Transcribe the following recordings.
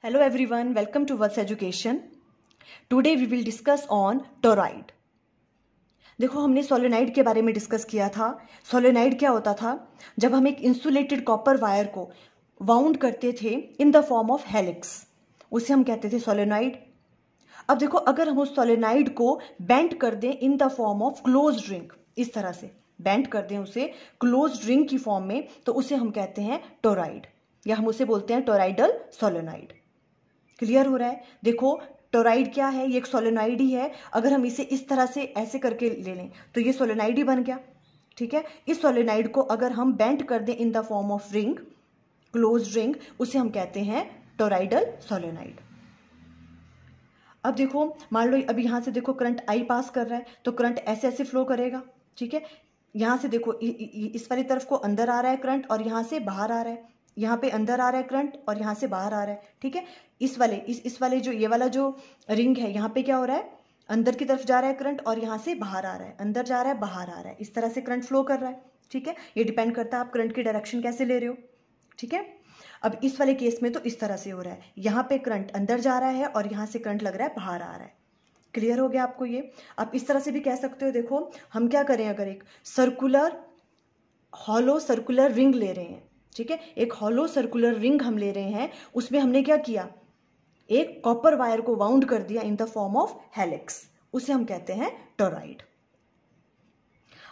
Hello everyone, welcome to What's Education. Today we will discuss on toroid. देखो हमने solenoid के बारे में डिस्कस किया था। सोलेनाइड क्या होता था? जब हम एक इंसुलेटेड कॉपर वायर को वाउंड करते थे in the form of helix, उसे हम कहते थे सोलेनाइड। अब देखो अगर हम उस सोलेनाइड को बेंड कर दें in the form of closed ring, इस तरह से बेंड कर दें उसे क्लोज्ड रिंग की फॉर्म में, तो उसे हम कहते हैं टोराइड, या हम उसे बोलते हैं टोराइडल सोलेनाइड। क्लियर हो रहा है? देखो टोराइड क्या है, ये एक सोलेनाइड ही है। अगर हम इसे इस तरह से ऐसे करके ले लें तो ये सोलेनाइड ही बन गया। ठीक है, इस सोलेनाइड को अगर हम बेंड कर दें in the form of ring, closed ring, उसे हम कहते हैं टोराइडल सोलेनाइड। अब देखो मान लो अब यहां से देखो करंट आई पास कर रहा है, तो करंट ऐसे ऐसे फ्लो करेगा। ठीक है, यहां से देखो इस वाली तरफ को अंदर आ रहा है करंट और यहां से बाहर आ रहा है, यहाँ पे अंदर आ रहा है करंट और यहाँ से बाहर आ रहा है। ठीक है, इस वाले जो ये वाला जो रिंग है, यहाँ पे क्या हो रहा है, अंदर की तरफ जा रहा है करंट और यहाँ से बाहर आ रहा है, अंदर जा रहा है बाहर आ रहा है, इस तरह से करंट फ्लो कर रहा है। ठीक है, ये डिपेंड करता है आप करंट की डायरेक्शन कैसे ले रहे हो। ठीक है, अब इस वाले केस में तो इस तरह से हो रहा है, यहाँ पे करंट अंदर जा रहा है और यहाँ से करंट लग रहा है बाहर आ रहा है। क्लियर हो गया आपको ये? आप इस तरह से भी कह सकते हो। देखो हम क्या करें, अगर एक हॉलो सर्कुलर रिंग ले रहे हैं, ठीक है, एक हॉलो सर्कुलर रिंग हम ले रहे हैं, उसमें हमने क्या किया, एक कॉपर वायर को वाउंड कर दिया in the form of helix, उसे हम कहते हैं टोराइड।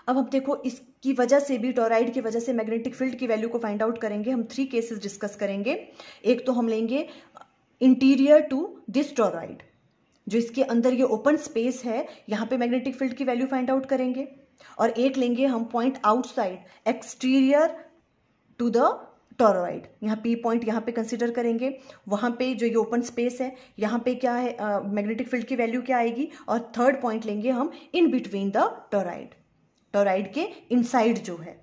अब हम देखो इसकी वजह से भी, टोराइड की वजह से मैग्नेटिक फील्ड की वैल्यू को फाइंड आउट करेंगे। हम 3 केसेस डिस्कस करेंगे। एक तो हम लेंगे इंटीरियर टू दिस टोराइड, जो इसके अंदर ये ओपन स्पेस है, यहां पे मैग्नेटिक फील्ड की वैल्यू फाइंड आउट करेंगे। और एक लेंगे हम point outside exterior to the toroid, यहाँ पी पॉइंट यहाँ पे कंसिडर करेंगे। वहां पे जो ये ओपन स्पेस है, यहाँ पे क्या है, मैग्नेटिक फील्ड की वैल्यू क्या आएगी। और थर्ड पॉइंट लेंगे हम in between the toroid, toroid के इनसाइड जो है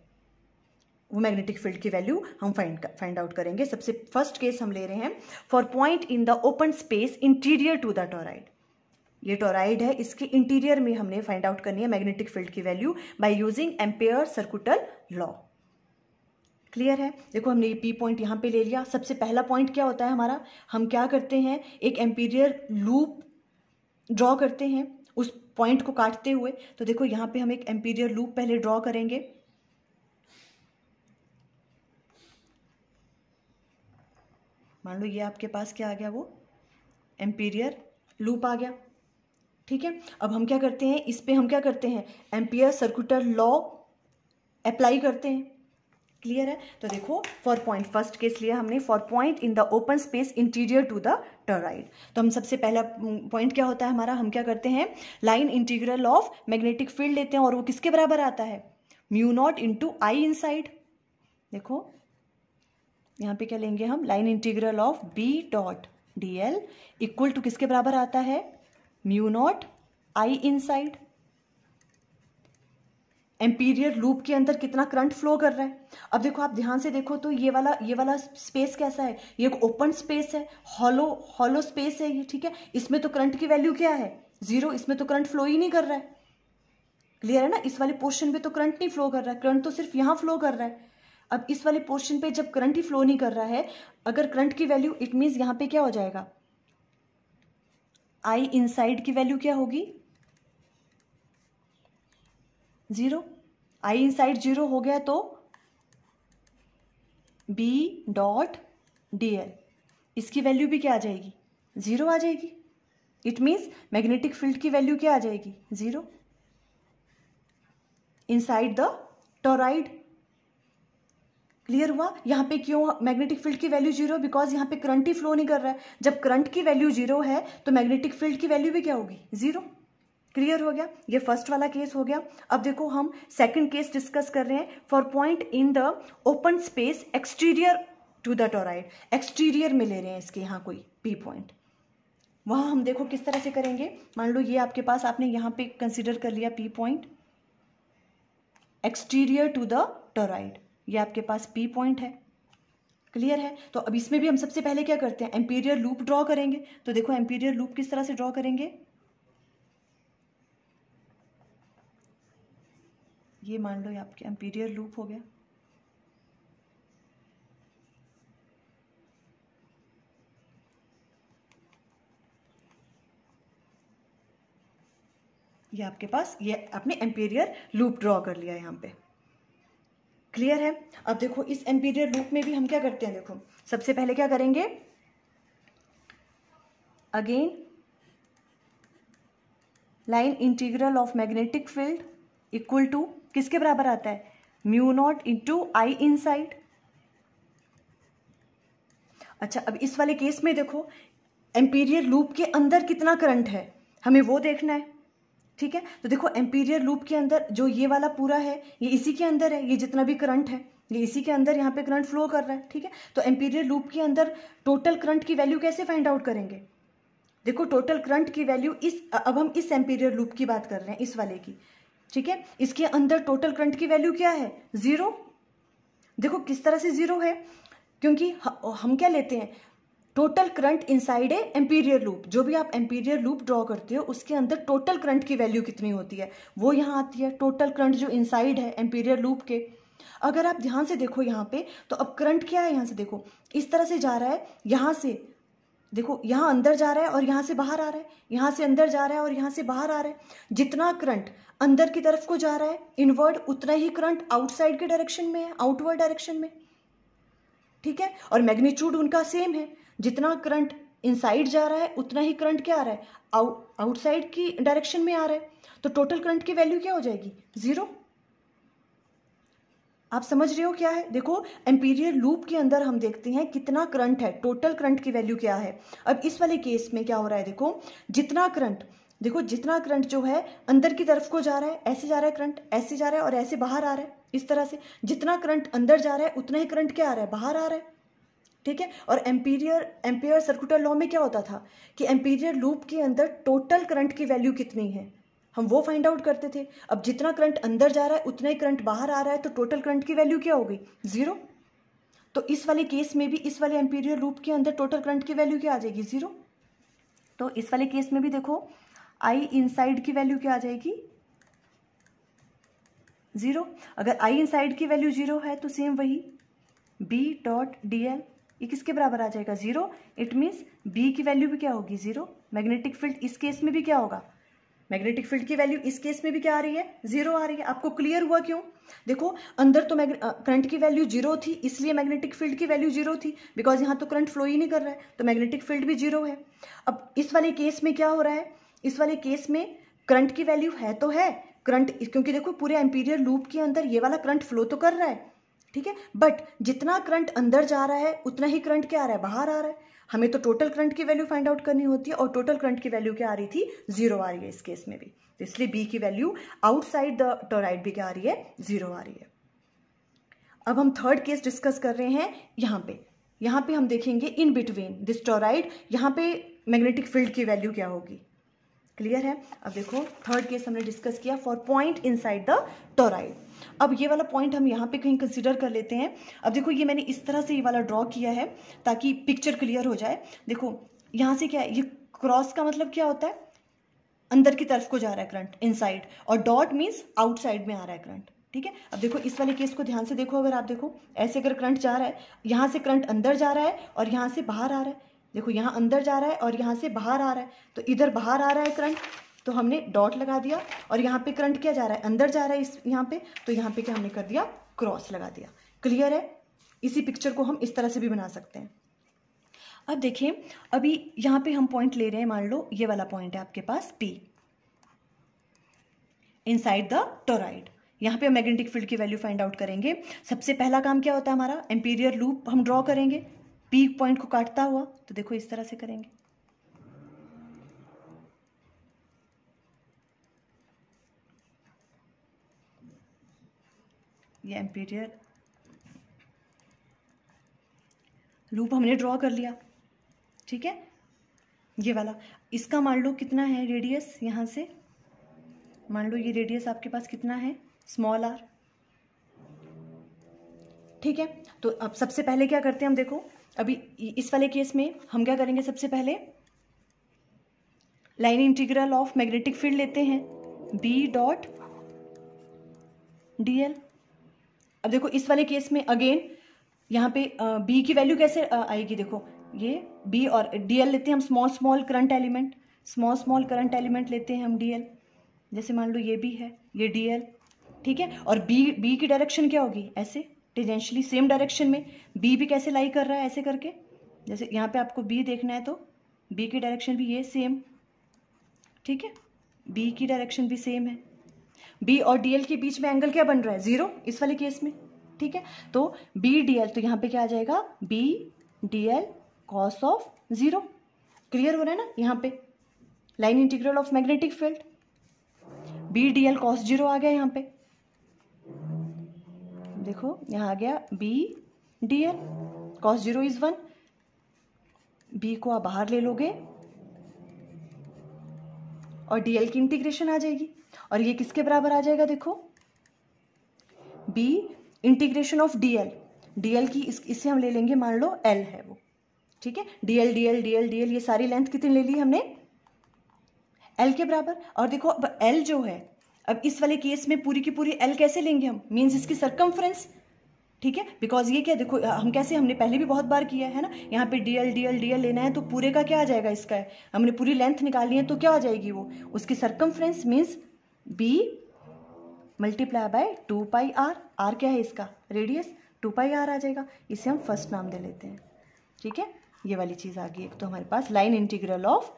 वो मैग्नेटिक फील्ड की वैल्यू हम फाइंड आउट करेंगे। सबसे फर्स्ट केस हम ले रहे हैं for point in the open space interior to the toroid. ये टोराइड है, इसके इंटीरियर में हमने फाइंड आउट करनी है मैग्नेटिक फील्ड की value by using Ampere circuital law. Clear है? देखो हमने ये पी पॉइंट यहां पे ले लिया। सबसे पहला पॉइंट क्या होता है हमारा, हम क्या करते हैं, एक एम्पीरियर लूप ड्रॉ करते हैं उस पॉइंट को काटते हुए। तो देखो यहां पे हम एक एम्पीरियर लूप पहले ड्रॉ करेंगे। मान लो ये आपके पास क्या आ गया, वो एम्पीरियर लूप आ गया। ठीक है, अब हम क्या करते हैं, इस पे हम क्या करते हैं, एम्पियर सर्कुलर लॉ अप्लाई करते हैं। क्लियर है? तो देखो फॉर पॉइंट, फर्स्ट केस लिया हमने, for point in the open space interior to the toroid. तो हम सबसे पहला पॉइंट क्या होता है हमारा, हम क्या करते हैं, line integral of magnetic field लेते हैं, और वो किसके बराबर आता है, mu naught into I inside. देखो यहां पे क्या लेंगे हम, line integral of B dot D L equal to किसके बराबर आता है, mu naught I inside. Amperian loop के अंदर कितना करंट फ्लो कर रहा है। अब देखो आप ध्यान से देखो तो ये वाला स्पेस कैसा है, ये एक ओपन स्पेस है, हॉलो स्पेस है ये। ठीक है, इसमें तो करंट की वैल्यू क्या है, 0, इसमें तो करंट फ्लो ही नहीं कर रहा है। क्लियर है ना? इस वाले पोर्शन पे तो करंट नहीं फ्लो कर रहा है, करंट तो सिर्फ यहां फ्लो कर रहा है। अब इस वाले पोर्शन पे जब करंट ही फ्लो नहीं कर रहा है, अगर करंट की वैल्यू, इट मीन्स यहां पे क्या हो जाएगा, आई इनसाइड की वैल्यू क्या होगी, 0। आई इनसाइड 0 हो गया तो बी डॉट डी एल, इसकी वैल्यू भी क्या आ जाएगी, 0 आ जाएगी। इट मीन्स मैग्नेटिक फील्ड की वैल्यू क्या आ जाएगी, 0 इनसाइड द टोरॉइड। क्लियर हुआ? यहां पे क्यों मैग्नेटिक फील्ड की वैल्यू 0, बिकॉज यहां पे करंट ही फ्लो नहीं कर रहा है। जब करंट की वैल्यू 0 है तो मैग्नेटिक फील्ड की वैल्यू भी क्या होगी, 0। क्लियर हो गया? ये फर्स्ट वाला केस हो गया। अब देखो हम सेकंड केस डिस्कस कर रहे हैं for point in the open space exterior to the toroid. Exterior में ले रहे हैं इसके यहां कोई पी पॉइंट, वहां हम देखो किस तरह से करेंगे। मान लो ये आपके पास, आपने यहां पे कंसीडर कर लिया P point exterior to the toroid, ये आपके पास पी पॉइंट है। क्लियर है? तो अब इसमें भी हम सबसे पहले क्या करते हैं, एम्पीरियर लूप ड्रॉ करेंगे। तो देखो एम्पीरियर लूप किस तरह से ड्रॉ करेंगे, ये मान लो ये आपके एम्पीरियर लूप हो गया। ये आपके पास ये आपने एम्पीरियर लूप ड्रॉ कर लिया यहाँ पे। क्लियर है? अब देखो इस एम्पीरियर लूप में भी हम क्या करते हैं, देखो सबसे पहले क्या करेंगे, again line integral of magnetic field equal to किसके बराबर आता है, mu naught into I inside. अच्छा, अब इस वाले केस में देखो एम्पीरियर लूप के अंदर कितना करंट है हमें वो देखना है। ठीक है, तो देखो एम्पीरियर लूप के अंदर जो ये वाला पूरा है ये इसी के अंदर है, ये जितना भी करंट है ये इसी के अंदर यहाँ पे करंट फ्लो कर रहा है। ठीक है, तो एम्पीरियर लूप के अंदर टोटल करंट की वैल्यू कैसे फाइंड आउट करेंगे, देखो टोटल करंट की वैल्यू अब हम इस एम्पीरियर लूप की बात कर रहे हैं, इस वाले की। ठीक है, इसके अंदर टोटल करंट की वैल्यू क्या है, 0। देखो किस तरह से 0 है, क्योंकि हम क्या लेते हैं, total current inside a amperian loop. जो भी आप एम्पीरियर लूप ड्रॉ करते हो उसके अंदर टोटल करंट की वैल्यू कितनी होती है वो यहाँ आती है, टोटल करंट जो इनसाइड है एम्पीरियर लूप के। अगर आप ध्यान से देखो यहाँ पे, तो अब करंट क्या है, यहाँ से देखो इस तरह से जा रहा है, यहाँ से देखो यहाँ अंदर जा रहा है और यहाँ से बाहर आ रहा है, यहाँ से अंदर जा रहा है और यहाँ से बाहर आ रहा है। जितना करंट अंदर की तरफ को जा रहा है इनवर्ड, उतना ही करंट आउटसाइड के डायरेक्शन में है, आउटवर्ड डायरेक्शन में। ठीक है, और मैग्नीट्यूड उनका सेम है, जितना करंट इनसाइड जा रहा है उतना ही करंट क्या आ रहा है, आउटसाइड की डायरेक्शन में आ रहा है। तो टोटल करंट की वैल्यू क्या हो जाएगी, 0। आप समझ रहे हो क्या है, देखो एम्पीरियर लूप के अंदर हम देखते हैं कितना करंट है, टोटल करंट की वैल्यू क्या है। अब इस वाले केस में क्या हो रहा है, देखो जितना करंट, देखो जितना करंट जो है अंदर की तरफ को जा रहा है, ऐसे जा रहा है करंट, ऐसे जा रहा है और ऐसे बाहर आ रहा है, इस तरह से जितना करंट अंदर जा रहा है उतना ही करंट क्या आ रहा है, बाहर आ रहा है। ठीक है, और एम्पीयर सर्कुलर लॉ में क्या होता था कि एम्पीरियर लूप के अंदर टोटल करंट की वैल्यू कितनी है हम वो फाइंड आउट करते थे। अब जितना करंट अंदर जा रहा है उतना ही करंट बाहर आ रहा है, तो टोटल करंट की वैल्यू क्या हो गई, 0। तो इस वाले केस में भी इस वाले एम्पीरियर लूप के अंदर टोटल करंट की वैल्यू क्या आ जाएगी, 0। तो इस वाले केस में भी देखो आई इनसाइड की वैल्यू क्या आ जाएगी, 0। अगर आई इनसाइड की वैल्यू 0 है तो सेम वही B डॉट DL ये किसके बराबर आ जाएगा, 0। इट मीन्स B की वैल्यू भी क्या होगी, 0। मैग्नेटिक फील्ड इस केस में भी क्या होगा, मैग्नेटिक फील्ड की वैल्यू इस केस में भी क्या आ रही है, 0 आ रही है। आपको क्लियर हुआ क्यों, देखो अंदर तो करंट की वैल्यू 0 थी इसलिए मैग्नेटिक फील्ड की वैल्यू 0 थी, बिकॉज यहाँ तो करंट फ्लो ही नहीं कर रहा है तो मैग्नेटिक फील्ड भी 0 है। अब इस वाले केस में क्या हो रहा है, इस वाले केस में करंट की वैल्यू है तो है करंट, क्योंकि देखो पूरे एम्पीरियर लूप के अंदर ये वाला करंट फ्लो तो कर रहा है। ठीक है, बट जितना करंट अंदर जा रहा है उतना ही करंट क्या आ रहा है, बाहर आ रहा है। हमें तो टोटल करंट की वैल्यू फाइंड आउट करनी होती है और टोटल करंट की वैल्यू क्या आ रही थी, 0 आ रही है इस केस में भी, तो इसलिए B की वैल्यू आउटसाइड द टोरॉइड भी क्या आ रही है, 0 आ रही है। अब हम थर्ड केस डिस्कस कर रहे हैं, यहाँ पे हम देखेंगे इन बिटवीन दिस टोरॉइड, यहाँ पे मैग्नेटिक फील्ड की वैल्यू क्या होगी। क्लियर है, अब देखो थर्ड केस हमने डिस्कस किया for point inside the toroid. अब ये वाला पॉइंट हम यहाँ पे कहीं कंसीडर कर लेते हैं। अब देखो ये मैंने इस तरह से ये वाला ड्रॉ किया है ताकि पिक्चर क्लियर हो जाए। देखो यहाँ से क्या है, ये क्रॉस का मतलब क्या होता है, अंदर की तरफ को जा रहा है करंट इनसाइड, और डॉट मीन्स आउटसाइड में आ रहा है करंट। ठीक है, अब देखो इस वाले केस को ध्यान से देखो, अगर आप देखो ऐसे अगर करंट जा रहा है, यहाँ से करंट अंदर जा रहा है और यहाँ से बाहर आ रहा है, देखो यहाँ अंदर जा रहा है और यहाँ से बाहर आ रहा है, तो इधर बाहर आ रहा है करंट तो हमने डॉट लगा दिया, और यहाँ पे करंट क्या जा रहा है, अंदर जा रहा है इस यहाँ पे, तो यहाँ पे क्या हमने कर दिया, क्रॉस लगा दिया। क्लियर है, इसी पिक्चर को हम इस तरह से भी बना सकते हैं। अब देखिए अभी यहाँ पे हम पॉइंट ले रहे हैं, मान लो ये वाला पॉइंट है आपके पास P इनसाइड द टोरॉइड। यहाँ पे हम मैग्नेटिक फील्ड की वैल्यू फाइंड आउट करेंगे। सबसे पहला काम क्या होता है हमारा, एम्पीरियर लूप हम ड्रॉ करेंगे P पॉइंट को काटता हुआ, तो देखो इस तरह से करेंगे। ये एम्पीरियर लूप हमने ड्रॉ कर लिया। ठीक है, ये वाला, इसका मान लो कितना है रेडियस, यहाँ से मान लो ये रेडियस आपके पास कितना है, स्मॉल r। ठीक है, तो अब सबसे पहले क्या करते हैं हम, देखो अभी इस वाले केस में हम क्या करेंगे, सबसे पहले line integral of magnetic field लेते हैं B डॉट DL। अब देखो इस वाले केस में अगेन यहाँ पे B की वैल्यू कैसे आएगी, देखो ये B और DL लेते हैं हम, स्मॉल स्मॉल करंट एलिमेंट लेते हैं हम DL। जैसे मान लो ये बी है, ये डी एल, ठीक है। और बी की डायरेक्शन क्या होगी, ऐसे टेंजेंशियली सेम डायरेक्शन में। बी भी कैसे लाई कर रहा है, ऐसे करके। जैसे यहाँ पे आपको बी देखना है तो बी की डायरेक्शन भी ये सेम, ठीक है, बी की डायरेक्शन भी सेम है। बी और डीएल के बीच में एंगल क्या बन रहा है, 0 इस वाले केस में, ठीक है। तो बी डी एल, तो यहाँ पे क्या आ जाएगा, B D L cos of 0। Clear हो रहा है ना, यहाँ पे line integral of magnetic field, B D L cos 0 आ गया यहाँ पे। देखो यहाँ आ गया B D L cos 0 is 1। B को आप बाहर ले लोगे और डीएल की इंटीग्रेशन आ जाएगी, और ये किसके बराबर आ जाएगा, देखो B integration of DL. DL की इससे हम ले लेंगे, मान लो एल है वो, ठीक है। डीएल डीएल डीएल डीएल, ये सारी लेंथ कितनी ले ली हमने, एल के बराबर। और देखो अब एल जो है, अब इस वाले केस में पूरी की पूरी एल कैसे लेंगे हम, मीन्स इसकी सरकमफ्रेंस, ठीक है। बिकॉज ये क्या, देखो हम कैसे, हमने पहले भी बहुत बार किया है ना, यहाँ पे डीएल डीएल डीएल लेना है तो पूरे का क्या आ जाएगा, इसका है, हमने पूरी लेंथ निकाली है तो क्या आ जाएगी वो, उसकी circumference, means B multiply by 2 pi R. R क्या है इसका, रेडियस, 2 पाई आर आ जाएगा। इसे हम फर्स्ट नाम दे लेते हैं, ठीक है। ये वाली चीज़ आ गई एक, तो हमारे पास line integral of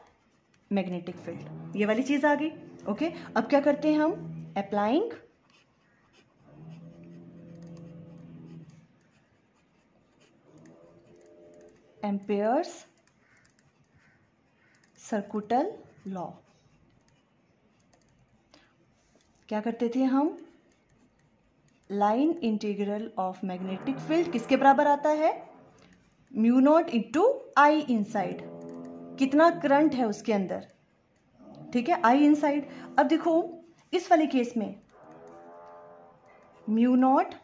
magnetic field, ये वाली चीज़ आ गई, ओके। अब क्या करते हैं हम, अप्लाइंग एम्पेयर्स सर्कुटल लॉ। क्या करते थे हम, line integral of magnetic field किसके बराबर आता है, mu naught into I inside. कितना करंट है उसके अंदर, ठीक है, आई इनसाइड। अब देखो इस वाले केस में म्यू नॉट,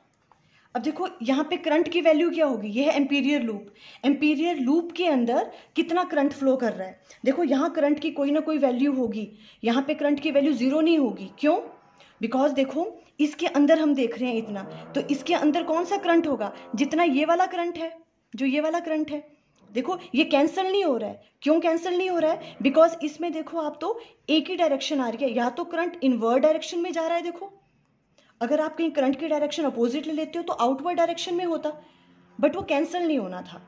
अब देखो यहाँ पे करंट की वैल्यू क्या होगी, ये है एम्पीरियर लूप। एम्पीरियर लूप के अंदर कितना करंट फ्लो कर रहा है, देखो यहाँ करंट की कोई ना कोई वैल्यू होगी, यहाँ पे करंट की वैल्यू 0 नहीं होगी, क्यों, बिकॉज देखो इसके अंदर हम देख रहे हैं इतना, तो इसके अंदर कौन सा करंट होगा, जितना ये वाला करंट है, जो ये वाला करंट है। देखो ये कैंसिल नहीं हो रहा है, क्यों कैंसिल नहीं हो रहा है, बिकॉज इसमें देखो आप तो एक ही डायरेक्शन आ रही है, या तो करंट इनवर्ड डायरेक्शन में जा रहा है। देखो अगर आप कहीं करंट की डायरेक्शन अपोजिट ले लेते हो तो आउटवर्ड डायरेक्शन में होता, बट वो कैंसिल नहीं होना था।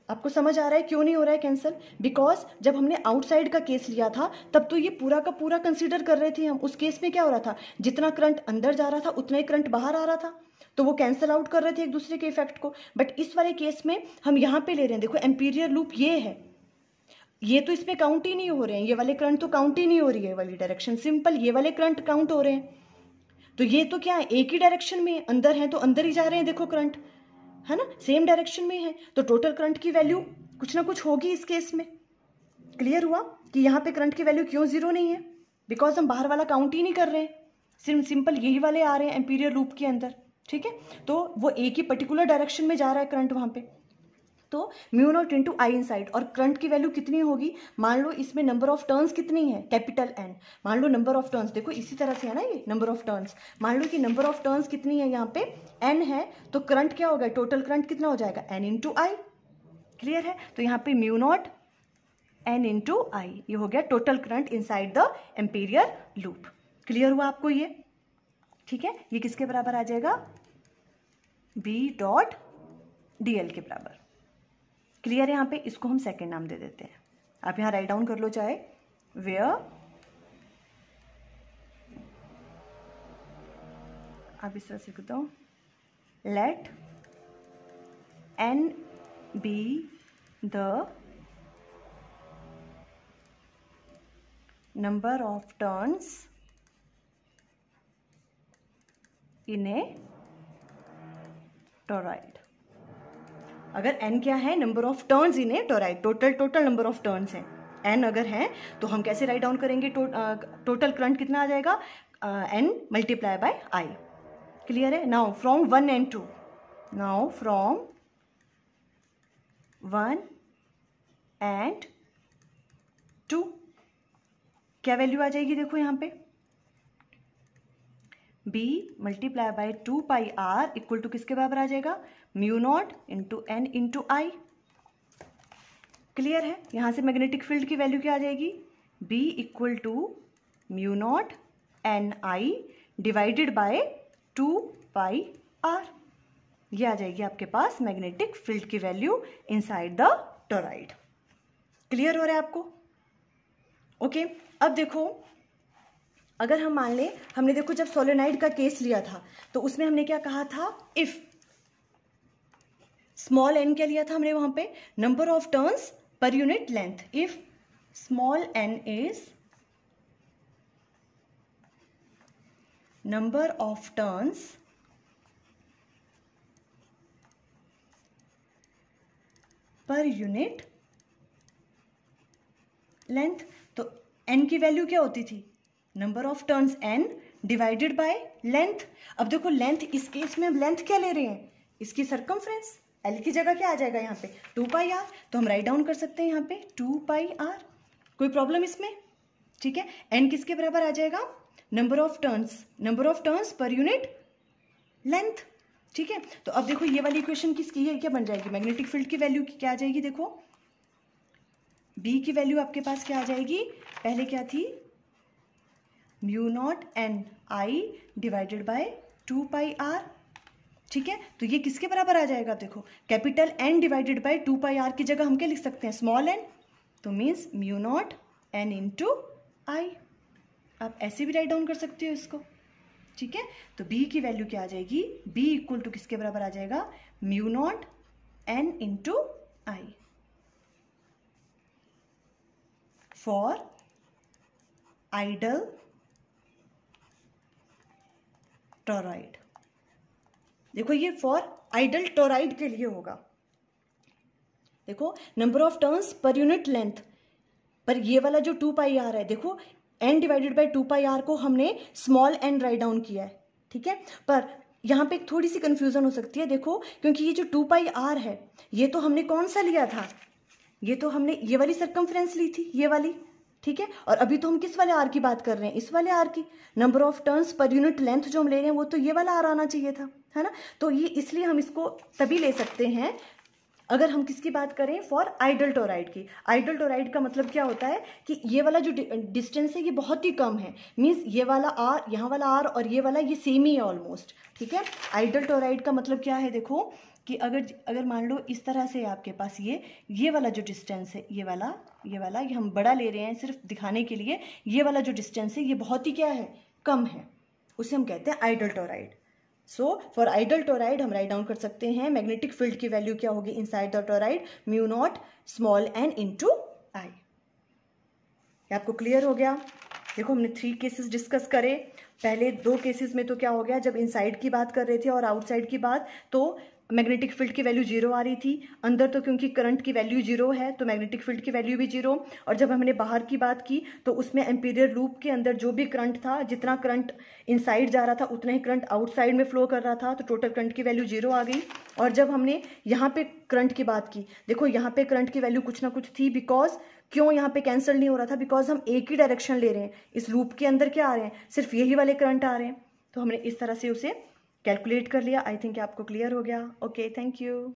आपको समझ आ रहा है क्यों नहीं हो रहा है कैंसिल, बिकॉज जब हमने आउटसाइड का केस लिया था तब तो ये पूरा का पूरा कंसीडर कर रहे थे हम। उस केस में क्या हो रहा था, जितना करंट अंदर जा रहा था उतना ही करंट बाहर आ रहा था, तो वो कैंसिल आउट कर रहे थे एक दूसरे के इफेक्ट को। बट इस वाले केस में हम यहाँ पे ले रहे हैं, देखो एम्पीरियर लूप ये है, ये तो इसमें काउंट ही नहीं हो रहे हैं, ये वाले करंट तो काउंट ही नहीं हो रही है, ये वाली डायरेक्शन सिंपल, ये वाले करंट काउंट हो रहे हैं। तो ये तो क्या है, एक ही डायरेक्शन में अंदर है तो अंदर ही जा रहे हैं, देखो करंट है ना, सेम डायरेक्शन में है, तो टोटल करंट की वैल्यू कुछ ना कुछ होगी इस केस में। क्लियर हुआ कि यहाँ पे करंट की वैल्यू क्यों 0 नहीं है, बिकॉज हम बाहर वाला काउंट ही नहीं कर रहे हैं, सिर्फ सिंपल यही वाले आ रहे हैं एम्पीरियर लूप के अंदर, ठीक है। तो वो एक ही पर्टिकुलर डायरेक्शन में जा रहा है करंट वहां पे, तो mu naught into I inside. और करंट की वैल्यू कितनी होगी, मान लो इसमें नंबर ऑफ टर्न्स कितनी है, कैपिटल एन, मान लो नंबर ऑफ टर्न्स, देखो इसी तरह से है ना ये नंबर ऑफ टर्न्स, मान लो कि नंबर ऑफ टर्न्स कितनी है, यहाँ पे एन है, तो करंट क्या होगा, टोटल करंट कितना हो जाएगा, एन इंटू आई। क्लियर है, तो यहाँ पे mu naught N into I, ये हो गया total current inside the amperian loop. Clear हुआ आपको ये, ठीक है। ये किसके बराबर आ जाएगा, बी डॉट डी एल के बराबर। क्लियर है, यहाँ पे इसको हम सेकेंड नाम दे देते हैं, आप यहाँ राइट डाउन कर लो चाहे, वेयर, आप इस तरह से लिखता हूं, let N be the number of turns in a toroid. अगर n क्या है, number of turns in a toroid, total number of turns हैं, n अगर है तो हम कैसे राइट डाउन करेंगे, टोटल करंट कितना आ जाएगा, n multiply by i। Clear है, now from 1 and 2, now from 1 and 2 क्या वैल्यू आ जाएगी, देखो यहाँ पे b multiply by 2 pi r equal to किसके बराबर आ जाएगा, mu naught into N into I. Clear है, यहां से मैग्नेटिक फील्ड की वैल्यू क्या आ जाएगी, b equal to mu naught N I divided by 2 pi R. ये आ जाएगी आपके पास मैग्नेटिक फील्ड की value inside the toroid. Clear हो रहा है आपको? ओके अब देखो, अगर हम मान लें, हमने देखो जब सोलेनोइड का केस लिया था तो उसमें हमने क्या कहा था, इफ स्मॉल एन क्या लिया था हमने वहां पे, number of turns per unit length. If small N is number of turns per unit length, तो एन की वैल्यू क्या होती थी, number of turns N divided by length. अब देखो लेंथ, इस केस में हम लेंथ क्या ले रहे हैं, इसकी सरकमफ्रेंस, एल की जगह क्या आ जाएगा यहाँ पे 2 पाई आर, तो हम राइट डाउन कर सकते हैं यहाँ पे 2 पाई आर। कोई प्रॉब्लम इसमें? ठीक है, एन किसके बराबर आ जाएगा, number of turns per unit length. ठीक है, तो अब देखो ये वाली इक्वेशन किसकी है, क्या बन जाएगी, मैग्नेटिक फील्ड की वैल्यू क्या आ जाएगी, देखो बी की वैल्यू आपके पास क्या आ जाएगी, पहले क्या थी, mu naught N I divided by 2 pi R. ठीक है, तो ये किसके बराबर आ जाएगा, देखो capital N divided by 2 pi R की जगह हम क्या लिख सकते हैं, स्मॉल एन, तो means mu naught N into I. आप ऐसे भी राइट डाउन कर सकते हो इसको। ठीक है, तो बी की वैल्यू क्या आ जाएगी, बी इक्वल टू किसके बराबर आ जाएगा, mu naught N into I for ideal toroid. देखो ये फॉर आइडल टोरॉइड के लिए होगा। देखो number of turns per unit length, पर ये वाला जो 2 पाई आर है, देखो n divided by 2 pi R को हमने स्मॉल n राइट डाउन किया है। ठीक है, पर यहाँ पे थोड़ी सी कंफ्यूजन हो सकती है, देखो क्योंकि ये जो 2 पाई आर है, ये तो हमने कौन सा लिया था, ये तो हमने ये वाली सरकमफ्रेंस ली थी, ये वाली। ठीक है, और अभी तो हम किस वाले आर की बात कर रहे हैं, इस वाले आर की। Number of turns per unit length जो हम ले रहे हैं वो तो ये वाला आर आना चाहिए था, है ना। तो ये इसलिए हम इसको तभी ले सकते हैं अगर हम किसकी बात करें, फॉर आइडल टोरॉइड की। आइडल टोरॉइड का मतलब क्या होता है कि ये वाला जो डिस्टेंस है ये बहुत ही कम है, मीन्स ये वाला आर, यहाँ वाला आर और ये वाला ये सेम ही है ऑलमोस्ट। ठीक है, आइडल टोरॉइड का मतलब क्या है, देखो कि अगर मान लो इस तरह से आपके पास ये वाला जो डिस्टेंस है, ये वाला ये हम बड़ा ले रहे हैं सिर्फ दिखाने के लिए, ये वाला जो डिस्टेंस है ये बहुत ही क्या है, कम है, उसे हम कहते हैं ideal toroid. So for ideal toroid हम राइट डाउन कर सकते हैं मैग्नेटिक फील्ड की वैल्यू क्या होगी inside the toroid, mu naught small N into I. आपको क्लियर हो गया? देखो हमने 3 केसेस डिस्कस करे। पहले 2 केसेस में तो क्या हो गया, जब इनसाइड की बात कर रहे थे और आउटसाइड की बात, तो मैग्नेटिक फील्ड की वैल्यू 0 आ रही थी। अंदर तो क्योंकि करंट की वैल्यू 0 है तो मैग्नेटिक फील्ड की वैल्यू भी 0। और जब हमने बाहर की बात की तो उसमें एम्पीरियर लूप के अंदर जो भी करंट था, जितना करंट इनसाइड जा रहा था उतना ही करंट आउटसाइड में फ्लो कर रहा था, तो टोटल करंट की वैल्यू 0 आ गई। और जब हमने यहाँ पे करंट की बात की, देखो यहाँ पे करंट की वैल्यू कुछ ना कुछ थी, बिकॉज क्यों यहाँ पे कैंसिल नहीं हो रहा था, बिकॉज हम एक ही डायरेक्शन ले रहे हैं। इस लूप के अंदर क्या आ रहे हैं, सिर्फ यही वाले करंट आ रहे हैं, तो हमने इस तरह से उसे कैलकुलेट कर लिया। आई थिंक आपको क्लियर हो गया। Okay, thank you.